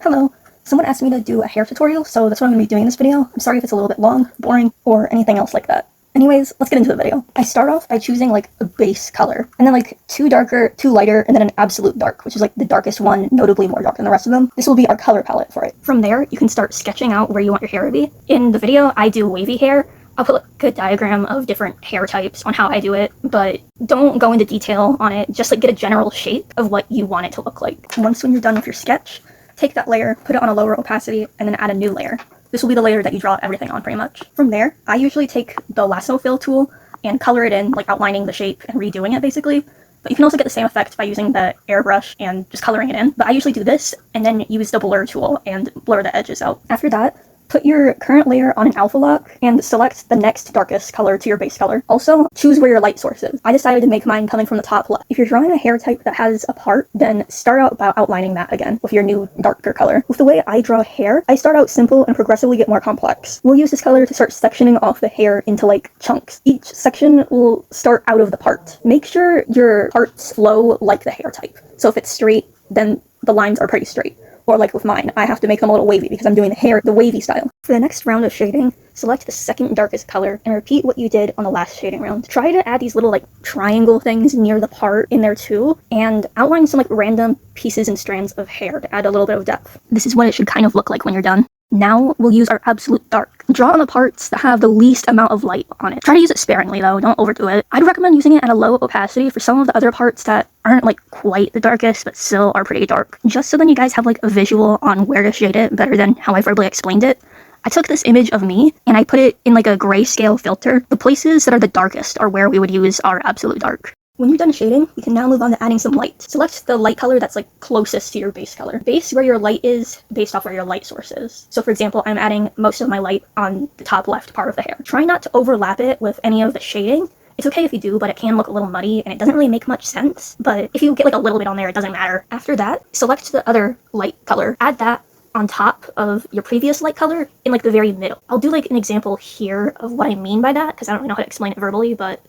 Hello. Someone asked me to do a hair tutorial, so that's what I'm going to be doing in this video. I'm sorry if it's a little bit long, boring, or anything else like that. Anyways, let's get into the video. I start off by choosing like a base color, and then like two darker, two lighter, and then an absolute dark, which is like the darkest one, notably more dark than the rest of them. This will be our color palette for it. From there, you can start sketching out where you want your hair to be. In the video, I do wavy hair. I'll put like a diagram of different hair types on how I do it, but don't go into detail on it. Just like get a general shape of what you want it to look like. Once when you're done with your sketch, take that layer, put it on a lower opacity, and then add a new layer. This will be the layer that you draw everything on pretty much. From there, I usually take the lasso fill tool and color it in, like outlining the shape and redoing it basically. But you can also get the same effect by using the airbrush and just coloring it in. But I usually do this and then use the blur tool and blur the edges out. After that, put your current layer on an alpha lock and select the next darkest color to your base color. Also, choose where your light source is. I decided to make mine coming from the top left. If you're drawing a hair type that has a part, then start out by outlining that again with your new darker color. With the way I draw hair, I start out simple and progressively get more complex. We'll use this color to start sectioning off the hair into like chunks. Each section will start out of the part. Make sure your parts flow like the hair type. So if it's straight, then the lines are pretty straight. Or like with mine, I have to make them a little wavy because I'm doing the hair the wavy style. For the next round of shading, select the second darkest color and repeat what you did on the last shading round. Try to add these little like triangle things near the part in there too, and outline some like random pieces and strands of hair to add a little bit of depth. This is what it should kind of look like when you're done. Now we'll use our absolute dark. Draw on the parts that have the least amount of light on it. Try to use it sparingly though, don't overdo it. I'd recommend using it at a low opacity for some of the other parts that aren't like quite the darkest but still are pretty dark. Just so then you guys have like a visual on where to shade it better than how I verbally explained it. I took this image of me and I put it in like a grayscale filter. The places that are the darkest are where we would use our absolute dark. When you're done shading, we can now move on to adding some light. Select the light color that's like closest to your base color. Base where your light is based off where your light source is. So for example, I'm adding most of my light on the top left part of the hair. Try not to overlap it with any of the shading. It's okay if you do, but it can look a little muddy and it doesn't really make much sense. But if you get like a little bit on there, it doesn't matter. After that, select the other light color. Add that on top of your previous light color in like the very middle. I'll do like an example here of what I mean by that because I don't really know how to explain it verbally, but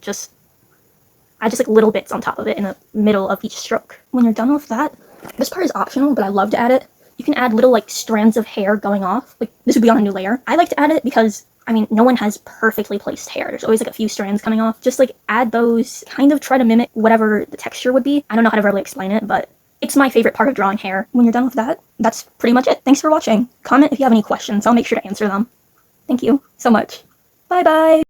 add just like little bits on top of it in the middle of each stroke. When you're done with that, this part is optional, but I love to add it. You can add little like strands of hair going off. Like this would be on a new layer. I like to add it because, I mean, no one has perfectly placed hair. There's always like a few strands coming off. Just like add those, kind of try to mimic whatever the texture would be. I don't know how to verbally explain it, but it's my favorite part of drawing hair. When you're done with that, that's pretty much it. Thanks for watching. Comment if you have any questions. I'll make sure to answer them. Thank you so much. Bye bye!